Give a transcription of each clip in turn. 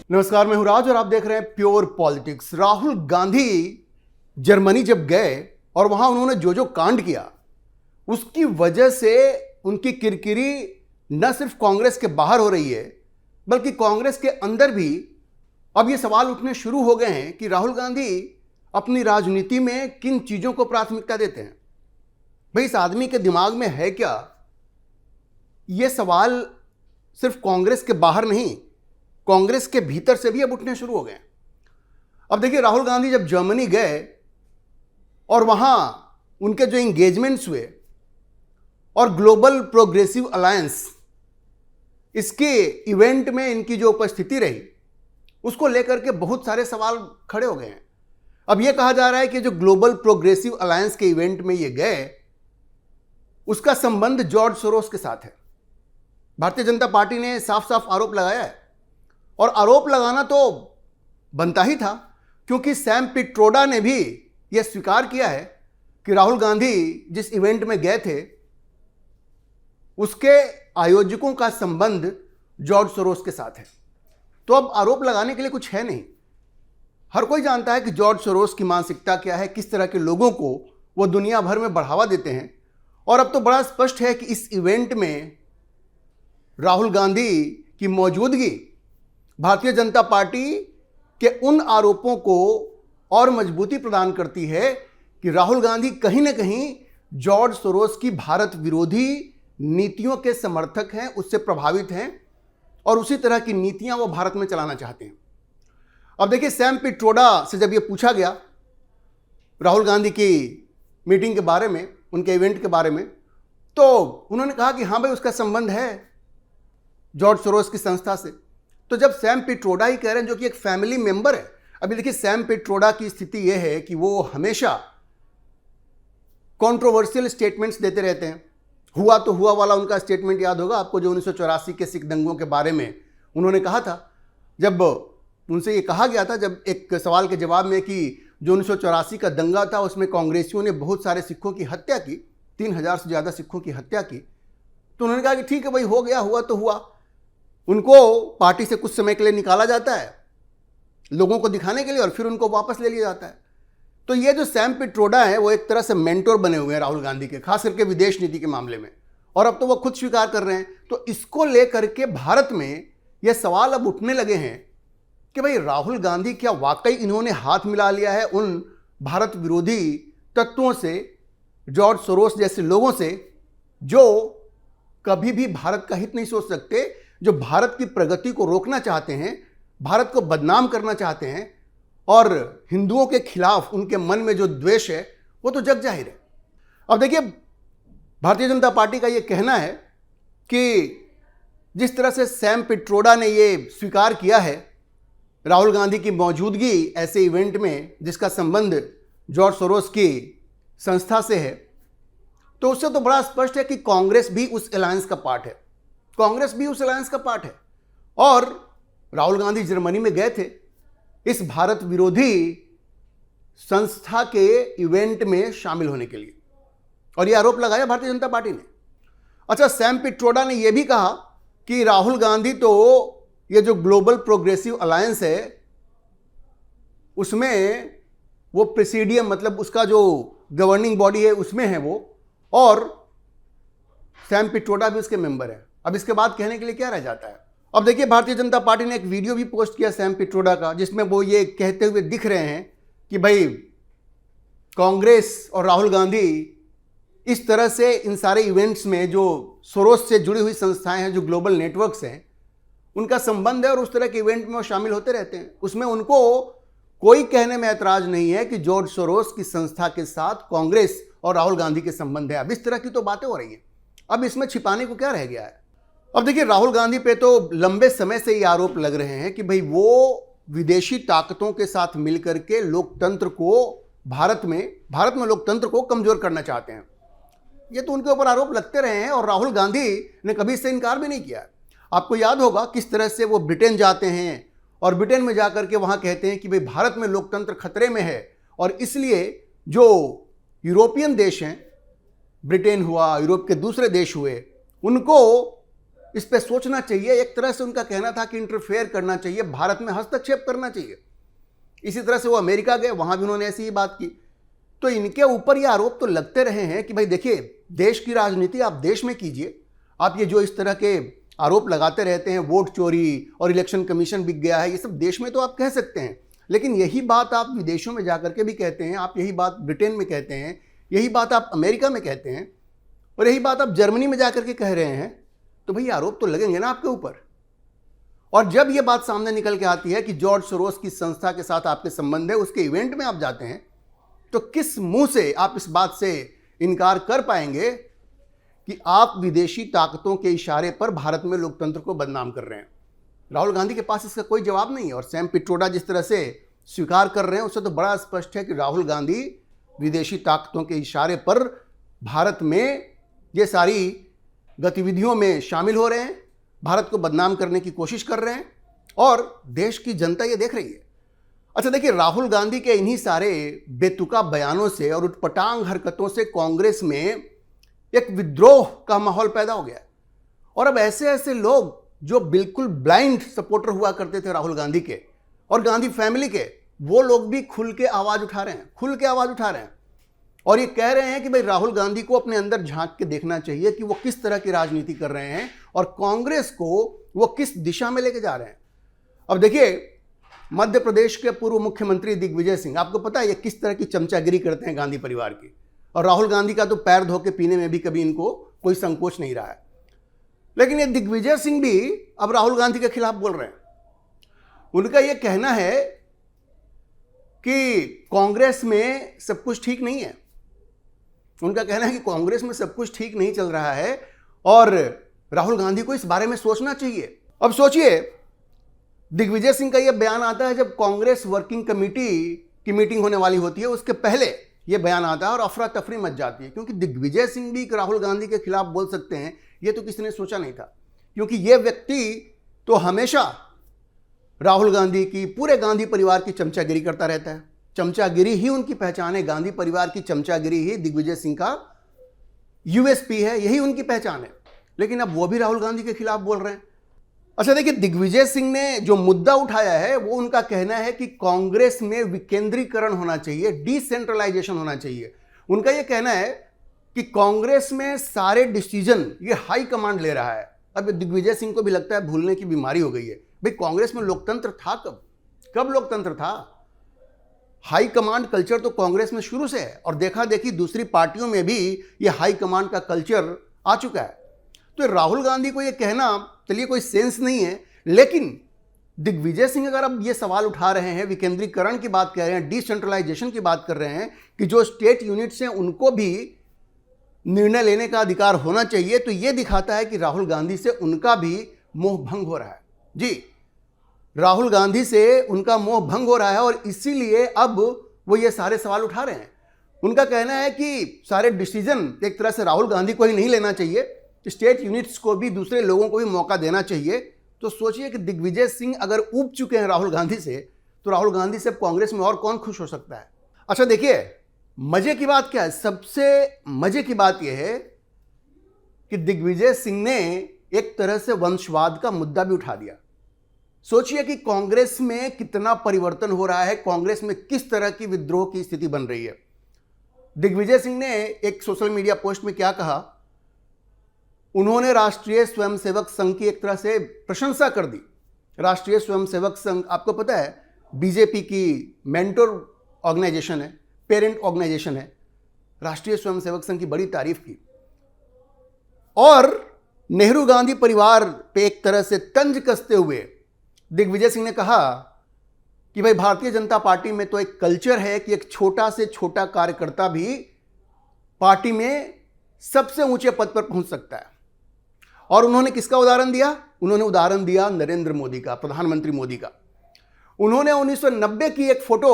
नमस्कार, मैं हूं राज और आप देख रहे हैं pure politics. Rahul Gandhi Germany जब गए और वहां उन्होंने जो जो कांड किया, उसकी वजह से उनकी किरकिरी न सिर्फ कांग्रेस के बाहर हो रही है, बल्कि कांग्रेस के अंदर भी अब ये सवाल उठने शुरू हो गए हैं कि राहुल गांधी अपनी राजनीति में किन चीजों को प्राथमिकता देते हैं। भाई, इस आदमी के दिमाग में है क्या? ये सवाल सिर्फ कांग्रेस के बाहर नहीं, कांग्रेस के भीतर से भी अब उठने शुरू हो गए। अब देखिए, राहुल गांधी जब जर्मनी गए और वहां उनके जो एंगेजमेंट्स हुए और ग्लोबल प्रोग्रेसिव अलायंस, इसके इवेंट में इनकी जो उपस्थिति रही, उसको लेकर के बहुत सारे सवाल खड़े हो गए हैं। अब यह कहा जा रहा है कि जो ग्लोबल प्रोग्रेसिव अलायंस के इवेंट में ये गए, उसका संबंध जॉर्ज सोरोस के साथ है। भारतीय जनता पार्टी ने साफ साफ आरोप लगाया है, और आरोप लगाना तो बनता ही था, क्योंकि सैम पिट्रोडा ने भी यह स्वीकार किया है कि राहुल गांधी जिस इवेंट में गए थे, उसके आयोजकों का संबंध जॉर्ज सोरोस के साथ है। तो अब आरोप लगाने के लिए कुछ है नहीं। हर कोई जानता है कि जॉर्ज सोरोस की मानसिकता क्या है, किस तरह के लोगों को वो दुनिया भर में बढ़ावा देते हैं। और अब तो बड़ा स्पष्ट है कि इस इवेंट में राहुल गांधी की मौजूदगी भारतीय जनता पार्टी के उन आरोपों को और मजबूती प्रदान करती है कि राहुल गांधी कहीं ना कहीं जॉर्ज सोरोस की भारत विरोधी नीतियों के समर्थक हैं, उससे प्रभावित हैं, और उसी तरह की नीतियां वो भारत में चलाना चाहते हैं। अब देखिए, सैम पिट्रोडा से जब ये पूछा गया राहुल गांधी की मीटिंग के बारे में, उनके इवेंट के बारे में, तो उन्होंने कहा कि हाँ भाई, उसका संबंध है जॉर्ज सोरोस की संस्था से। तो जब सैम पिट्रोडा ही कह रहे हैं, जो कि एक फैमिली मेंबर है। अभी देखिए, सैम पिट्रोडा की स्थिति यह है कि वो हमेशा कंट्रोवर्शियल स्टेटमेंट्स देते रहते हैं। हुआ तो हुआ वाला उनका स्टेटमेंट याद होगा आपको, जो 1984 के सिख दंगों के बारे में उन्होंने कहा था। जब उनसे ये कहा गया था, जब एक सवाल के जवाब में, कि जो 1984 का दंगा था उसमें कांग्रेसियों ने बहुत सारे सिखों की हत्या की, 3000 से ज़्यादा सिखों की हत्या की, तो उन्होंने कहा कि ठीक है भाई, हो गया, हुआ तो हुआ। उनको पार्टी से कुछ समय के लिए निकाला जाता है, लोगों को दिखाने के लिए, और फिर उनको वापस ले लिया जाता है। तो ये जो सैम पिट्रोडा है, वो एक तरह से मेंटोर बने हुए हैं राहुल गांधी के, खास करके विदेश नीति के मामले में, और अब तो वो खुद स्वीकार कर रहे हैं। तो इसको लेकर के भारत में ये सवाल अब उठने लगे हैं कि भाई, राहुल गांधी क्या वाकई इन्होंने हाथ मिला लिया है उन भारत विरोधी तत्वों से, जॉर्ज सोरोस जैसे लोगों से, जो कभी भी भारत का हित नहीं सोच सकते, जो भारत की प्रगति को रोकना चाहते हैं, भारत को बदनाम करना चाहते हैं, और हिंदुओं के खिलाफ उनके मन में जो द्वेष है वो तो जग जाहिर है। अब देखिए, भारतीय जनता पार्टी का ये कहना है कि जिस तरह से सैम पिट्रोडा ने ये स्वीकार किया है राहुल गांधी की मौजूदगी ऐसे इवेंट में जिसका संबंध जॉर्ज सोरोस की संस्था से है, तो उससे तो बड़ा स्पष्ट है कि कांग्रेस भी उस अलायंस का पार्ट है। कांग्रेस भी उस अलायंस का पार्ट है, और राहुल गांधी जर्मनी में गए थे इस भारत विरोधी संस्था के इवेंट में शामिल होने के लिए, और यह आरोप लगाया भारतीय जनता पार्टी ने। अच्छा, सैम पिट्रोडा ने यह भी कहा कि राहुल गांधी तो ये जो ग्लोबल प्रोग्रेसिव अलायंस है, उसमें वो प्रेसिडियम, मतलब उसका जो गवर्निंग बॉडी है, उसमें है वो, और सैम पिट्रोडा भी उसके मेंबर है। अब इसके बाद कहने के लिए क्या रह जाता है? अब देखिए, भारतीय जनता पार्टी ने एक वीडियो भी पोस्ट किया सैम पिट्रोडा का, जिसमें वो ये कहते हुए दिख रहे हैं कि भाई, कांग्रेस और राहुल गांधी इस तरह से इन सारे इवेंट्स में जो सोरोस से जुड़ी हुई संस्थाएं हैं, जो ग्लोबल नेटवर्क्स हैं, उनका संबंध है, और उस तरह के इवेंट में वो शामिल होते रहते हैं। उसमें उनको कोई कहने में ऐतराज नहीं है कि जॉर्ज सोरोस की संस्था के साथ कांग्रेस और राहुल गांधी के संबंध है। अब इस तरह की तो बातें हो रही हैं, अब इसमें छिपाने को क्या रह गया है? अब देखिए, राहुल गांधी पे तो लंबे समय से ये आरोप लग रहे हैं कि भाई, वो विदेशी ताकतों के साथ मिलकर के लोकतंत्र को भारत में लोकतंत्र को कमजोर करना चाहते हैं। ये तो उनके ऊपर आरोप लगते रहे हैं, और राहुल गांधी ने कभी इससे इनकार भी नहीं किया। आपको याद होगा किस तरह से वो ब्रिटेन जाते हैं, और ब्रिटेन में जाकर के वहां कहते हैं कि भाई, भारत में लोकतंत्र खतरे में है, और इसलिए जो यूरोपियन देश हैं, ब्रिटेन हुआ, यूरोप के दूसरे देश हुए, उनको इस पे सोचना चाहिए। एक तरह से उनका कहना था कि इंटरफेयर करना चाहिए, भारत में हस्तक्षेप करना चाहिए। इसी तरह से वो अमेरिका गए, वहां भी उन्होंने ऐसी ही बात की। तो इनके ऊपर ये आरोप तो लगते रहे हैं कि भाई देखिए, देश की राजनीति आप देश में कीजिए। आप ये जो इस तरह के आरोप लगाते रहते हैं, वोट चोरी और इलेक्शन कमीशन बिक गया है, ये सब देश में तो आप कह सकते हैं, लेकिन यही बात आप विदेशों में जाकर के भी कहते हैं, आप यही बात ब्रिटेन में कहते हैं, यही बात आप अमेरिका में कहते हैं, और यही बात आप जर्मनी में जाकर के कह रहे हैं। तो भाई आरोप तो लगेंगे ना आपके ऊपर। और जब ये बात सामने निकल के आती है कि जॉर्ज सोरोस की संस्था के साथ आपके संबंध है, उसके इवेंट में आप जाते हैं, तो किस मुंह से आप इस बात से इनकार कर पाएंगे कि आप विदेशी ताकतों के इशारे पर भारत में लोकतंत्र को बदनाम कर रहे हैं? राहुल गांधी के पास इसका कोई जवाब नहीं है। और सैम पिट्रोडा जिस तरह से स्वीकार कर रहे हैं, उससे तो बड़ा स्पष्ट है कि राहुल गांधी विदेशी ताकतों के इशारे पर भारत में ये सारी गतिविधियों में शामिल हो रहे हैं, भारत को बदनाम करने की कोशिश कर रहे हैं, और देश की जनता ये देख रही है। अच्छा देखिए, राहुल गांधी के इन्हीं सारे बेतुका बयानों से और उटपटांग हरकतों से कांग्रेस में एक विद्रोह का माहौल पैदा हो गया। और अब ऐसे ऐसे लोग जो बिल्कुल ब्लाइंड सपोर्टर हुआ करते थे राहुल गांधी के और गांधी फैमिली के, वो लोग भी खुल के आवाज उठा रहे हैं, खुल के आवाज उठा रहे हैं, और ये कह रहे हैं कि भाई राहुल गांधी को अपने अंदर झांक के देखना चाहिए कि वो किस तरह की राजनीति कर रहे हैं और कांग्रेस को वो किस दिशा में लेके जा रहे हैं। अब देखिए, मध्य प्रदेश के पूर्व मुख्यमंत्री दिग्विजय सिंह, आपको पता है ये किस तरह की चमचागिरी करते हैं गांधी परिवार की, और राहुल गांधी का तो पैर धो के पीने में भी कभी इनको कोई संकोच नहीं रहा है। लेकिन ये दिग्विजय सिंह भी अब राहुल गांधी के खिलाफ बोल रहे हैं। उनका यह कहना है कि कांग्रेस में सब कुछ ठीक नहीं है। उनका कहना है कि कांग्रेस में सब कुछ ठीक नहीं चल रहा है और राहुल गांधी को इस बारे में सोचना चाहिए। अब सोचिए, दिग्विजय सिंह का यह बयान आता है जब कांग्रेस वर्किंग कमेटी की मीटिंग होने वाली होती है, उसके पहले यह बयान आता है और अफरा तफरी मच जाती है, क्योंकि दिग्विजय सिंह भी राहुल गांधी के खिलाफ बोल सकते हैं, यह तो किसी ने सोचा नहीं था। क्योंकि यह व्यक्ति तो हमेशा राहुल गांधी की, पूरे गांधी परिवार की चमचागिरी करता रहता है। चमचागिरी ही उनकी पहचान है, गांधी परिवार की चमचागिरी ही दिग्विजय सिंह का यूएसपी है, यही उनकी पहचान है। लेकिन अब वो भी राहुल गांधी के खिलाफ बोल रहे हैं। अच्छा देखिए, दिग्विजय सिंह ने जो मुद्दा उठाया है वो उनका कहना है कि कांग्रेस में विकेंद्रीकरण होना चाहिए, डिसेंट्रलाइजेशन होना चाहिए। उनका यह कहना है कि कांग्रेस में सारे डिसीजन ये हाई कमांड ले रहा है। अब दिग्विजय सिंह को भी लगता है भूलने की बीमारी हो गई है। भाई कांग्रेस में लोकतंत्र था कब लोकतंत्र था? हाई कमांड कल्चर तो कांग्रेस में शुरू से है, और देखा देखी दूसरी पार्टियों में भी ये हाई कमांड का कल्चर आ चुका है। तो राहुल गांधी को ये कहना, चलिए कोई सेंस नहीं है, लेकिन दिग्विजय सिंह अगर अब ये सवाल उठा रहे हैं, विकेंद्रीकरण की बात कर रहे हैं, डिसेंट्रलाइजेशन की बात कर रहे हैं कि जो स्टेट यूनिट्स हैं उनको भी निर्णय लेने का अधिकार होना चाहिए, तो ये दिखाता है कि राहुल गांधी से उनका भी मोह भंग हो रहा है। जी, राहुल गांधी से उनका मोह भंग हो रहा है, और इसीलिए अब वो ये सारे सवाल उठा रहे हैं। उनका कहना है कि सारे डिसीजन एक तरह से राहुल गांधी को ही नहीं लेना चाहिए, स्टेट यूनिट्स को भी, दूसरे लोगों को भी मौका देना चाहिए। तो सोचिए कि दिग्विजय सिंह अगर ऊब चुके हैं राहुल गांधी से, तो राहुल गांधी से कांग्रेस में और कौन खुश हो सकता है? अच्छा देखिए, मजे की बात क्या है? सबसे मजे की बात यह है कि दिग्विजय सिंह ने एक तरह से वंशवाद का मुद्दा भी उठा दिया। सोचिए कि कांग्रेस में कितना परिवर्तन हो रहा है, कांग्रेस में किस तरह की विद्रोह की स्थिति बन रही है। दिग्विजय सिंह ने एक सोशल मीडिया पोस्ट में क्या कहा, उन्होंने राष्ट्रीय स्वयंसेवक संघ की एक तरह से प्रशंसा कर दी। राष्ट्रीय स्वयंसेवक संघ आपको पता है बीजेपी की मेंटोर ऑर्गेनाइजेशन है, पेरेंट ऑर्गेनाइजेशन है। राष्ट्रीय स्वयंसेवक संघ की बड़ी तारीफ की, और नेहरू गांधी परिवार पे एक तरह से तंज कसते हुए दिग्विजय सिंह ने कहा कि भाई भारतीय जनता पार्टी में तो एक कल्चर है कि एक छोटा से छोटा कार्यकर्ता भी पार्टी में सबसे ऊंचे पद पर पहुंच सकता है। और उन्होंने किसका उदाहरण दिया? उन्होंने उदाहरण दिया नरेंद्र मोदी का, प्रधानमंत्री मोदी का। उन्होंने 1990 की एक फोटो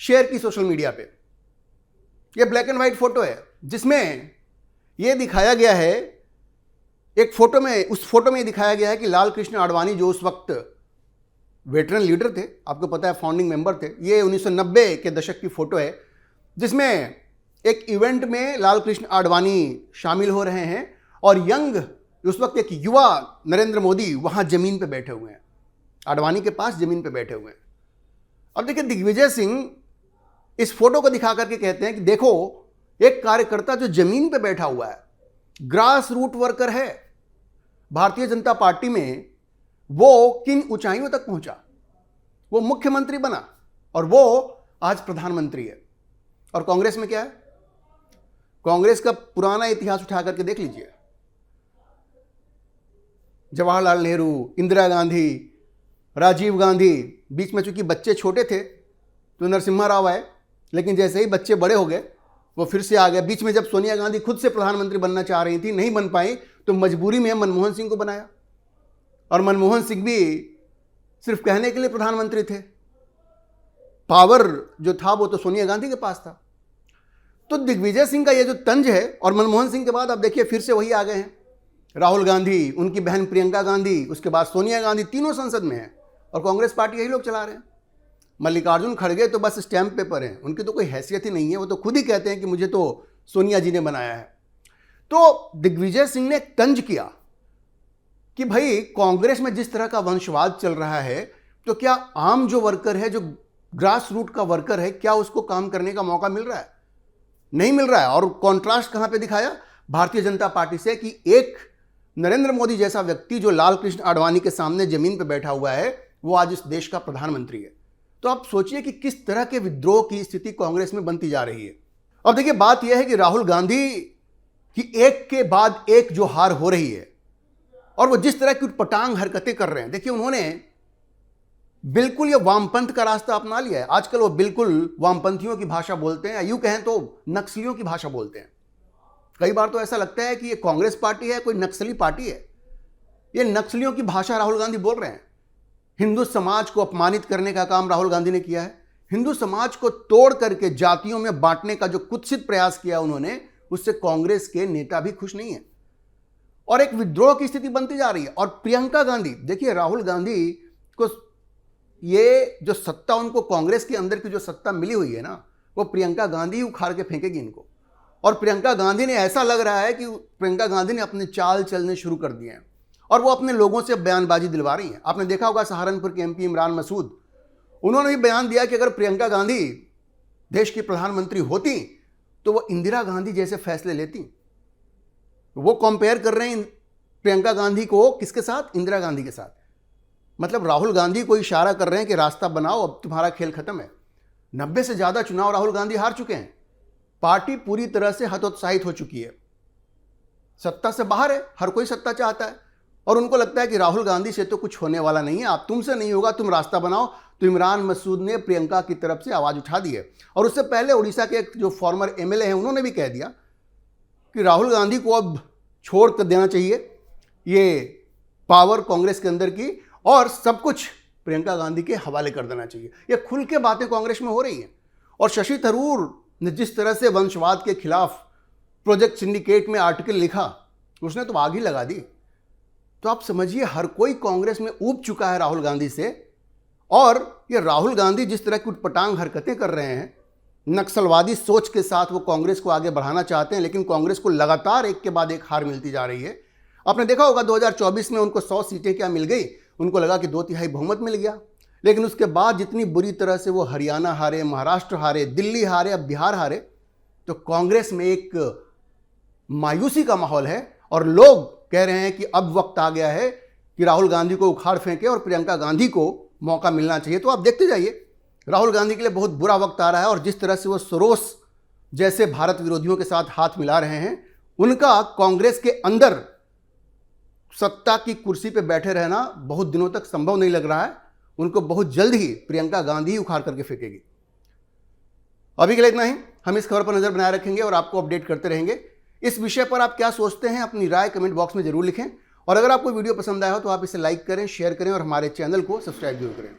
शेयर की सोशल मीडिया पे। ये ब्लैक एंड व्हाइट फोटो है जिसमें यह दिखाया गया है, एक फोटो में, उस फोटो में दिखाया गया है कि लाल कृष्ण आडवाणी जो उस वक्त वेटरन लीडर थे, आपको पता है फाउंडिंग मेंबर थे। ये 1990 के दशक की फोटो है जिसमें एक इवेंट में लाल कृष्ण आडवाणी शामिल हो रहे हैं और यंग उस वक्त एक युवा नरेंद्र मोदी वहां जमीन पे बैठे हुए हैं, आडवाणी के पास जमीन पे बैठे हुए हैं। अब देखिए, दिग्विजय सिंह इस फोटो को दिखा करके कहते हैं कि देखो, एक कार्यकर्ता जो जमीन पे बैठा हुआ है, ग्रास रूट वर्कर है, भारतीय जनता पार्टी में वो किन ऊंचाइयों तक पहुंचा, वो मुख्यमंत्री बना और वो आज प्रधानमंत्री है। और कांग्रेस में क्या है? कांग्रेस का पुराना इतिहास उठा करके देख लीजिए। जवाहरलाल नेहरू, इंदिरा गांधी, राजीव गांधी, बीच में चूंकि बच्चे छोटे थे तो नरसिम्हा राव आए, लेकिन जैसे ही बच्चे बड़े हो गए वो फिर से आ गए। बीच में जब सोनिया गांधी खुद से प्रधानमंत्री बनना चाह रही थी, नहीं बन पाई, तो मजबूरी में मनमोहन सिंह को बनाया, और मनमोहन सिंह भी सिर्फ कहने के लिए प्रधानमंत्री थे, पावर जो था वो तो सोनिया गांधी के पास था। तो दिग्विजय सिंह का ये जो तंज है, और मनमोहन सिंह के बाद अब देखिए फिर से वही आ गए हैं, राहुल गांधी, उनकी बहन प्रियंका गांधी, उसके बाद सोनिया गांधी, तीनों संसद में हैं और कांग्रेस पार्टी यही लोग चला रहे हैं। मल्लिकार्जुन खड़गे तो बस स्टैंप पेपर हैं, उनकी तो कोई हैसियत ही नहीं है, वो तो खुद ही कहते हैं कि मुझे तो सोनिया जी ने बनाया है। तो दिग्विजय सिंह ने एक तंज किया कि भाई, कांग्रेस में जिस तरह का वंशवाद चल रहा है, तो क्या आम जो वर्कर है, जो ग्रास रूट का वर्कर है, क्या उसको काम करने का मौका मिल रहा है? नहीं मिल रहा है। और कॉन्ट्रास्ट कहां पे दिखाया? भारतीय जनता पार्टी से, कि एक नरेंद्र मोदी जैसा व्यक्ति जो लाल कृष्ण आडवाणी के सामने जमीन पे बैठा हुआ है, वो आज इस देश का प्रधानमंत्री है। तो आप सोचिए कि किस तरह के विद्रोह की स्थिति कांग्रेस में बनती जा रही है। अब देखिए, बात यह है कि राहुल गांधी की एक के बाद एक जो हार हो रही है, और वो जिस तरह की उटपटांग हरकतें कर रहे हैं, देखिए उन्होंने बिल्कुल ये वामपंथ का रास्ता अपना लिया है। आजकल वो बिल्कुल वामपंथियों की भाषा बोलते हैं, या यूं कहें तो नक्सलियों की भाषा बोलते हैं। कई बार तो ऐसा लगता है कि ये कांग्रेस पार्टी है, कोई नक्सली पार्टी है। ये नक्सलियों की भाषा राहुल गांधी बोल रहे हैं। हिंदू समाज को अपमानित करने का काम राहुल गांधी ने किया है। हिंदू समाज को तोड़ करके जातियों में बांटने का जो कुत्सित प्रयास किया उन्होंने, उससे कांग्रेस के नेता भी खुश नहीं है, और एक विद्रोह की स्थिति बनती जा रही है। और प्रियंका गांधी, देखिए राहुल गांधी को ये जो सत्ता, उनको कांग्रेस के अंदर की जो सत्ता मिली हुई है ना, वो प्रियंका गांधी उखाड़ के फेंकेगी इनको। और प्रियंका गांधी ने, ऐसा लग रहा है कि प्रियंका गांधी ने अपने चाल चलने शुरू कर दिए हैं, और वो अपने लोगों से बयानबाजी दिलवा रही हैं। आपने देखा होगा सहारनपुर के एमपी इमरान मसूद, उन्होंने भी बयान दिया कि अगर प्रियंका गांधी देश की प्रधानमंत्री होती तो वो इंदिरा गांधी जैसे फैसले लेती। वो कंपेयर कर रहे हैं प्रियंका गांधी को किसके साथ? इंदिरा गांधी के साथ। मतलब राहुल गांधी को इशारा कर रहे हैं कि रास्ता बनाओ, अब तुम्हारा खेल खत्म है। 90 से ज्यादा चुनाव राहुल गांधी हार चुके हैं। पार्टी पूरी तरह से हतोत्साहित हो चुकी है, सत्ता से बाहर है। हर कोई सत्ता चाहता है, और उनको लगता है कि राहुल गांधी से तो कुछ होने वाला नहीं है, आप तुमसे नहीं होगा, तुम रास्ता बनाओ। तो इमरान मसूद ने प्रियंका की तरफ से आवाज उठा दी है। और उससे पहले उड़ीसा के एक जो फॉर्मर एमएलए हैं, उन्होंने भी कह दिया कि राहुल गांधी को अब छोड़ कर देना चाहिए ये पावर कांग्रेस के अंदर की, और सब कुछ प्रियंका गांधी के हवाले कर देना चाहिए। ये खुल के बातें कांग्रेस में हो रही हैं। और शशि थरूर ने जिस तरह से वंशवाद के खिलाफ प्रोजेक्ट सिंडिकेट में आर्टिकल लिखा, उसने तो आग ही लगा दी। तो आप समझिए, हर कोई कांग्रेस में ऊब चुका है राहुल गांधी से। और ये राहुल गांधी जिस तरह की उटपटांग हरकतें कर रहे हैं, नक्सलवादी सोच के साथ वो कांग्रेस को आगे बढ़ाना चाहते हैं, लेकिन कांग्रेस को लगातार एक के बाद एक हार मिलती जा रही है। आपने देखा होगा 2024 में उनको 100 सीटें क्या मिल गई, उनको लगा कि 2/3 बहुमत मिल गया, लेकिन उसके बाद जितनी बुरी तरह से वो हरियाणा हारे, महाराष्ट्र हारे, दिल्ली हारे, अब बिहार हारे, तो कांग्रेस में एक मायूसी का माहौल है। और लोग कह रहे हैं कि अब वक्त आ गया है कि राहुल गांधी को उखाड़ फेंके और प्रियंका गांधी को मौका मिलना चाहिए। तो आप देखते जाइए, राहुल गांधी के लिए बहुत बुरा वक्त आ रहा है, और जिस तरह से वो सोरोस जैसे भारत विरोधियों के साथ हाथ मिला रहे हैं, उनका कांग्रेस के अंदर सत्ता की कुर्सी पे बैठे रहना बहुत दिनों तक संभव नहीं लग रहा है। उनको बहुत जल्द ही प्रियंका गांधी उखाड़ करके फेंकेगी। अभी के लिए इतना ही। हम इस खबर पर नजर बनाए रखेंगे और आपको अपडेट करते रहेंगे। इस विषय पर आप क्या सोचते हैं, अपनी राय कमेंट बॉक्स में जरूर लिखें। और अगर आपको वीडियो पसंद आया हो तो आप इसे लाइक करें, शेयर करें और हमारे चैनल को सब्सक्राइब जरूर करें।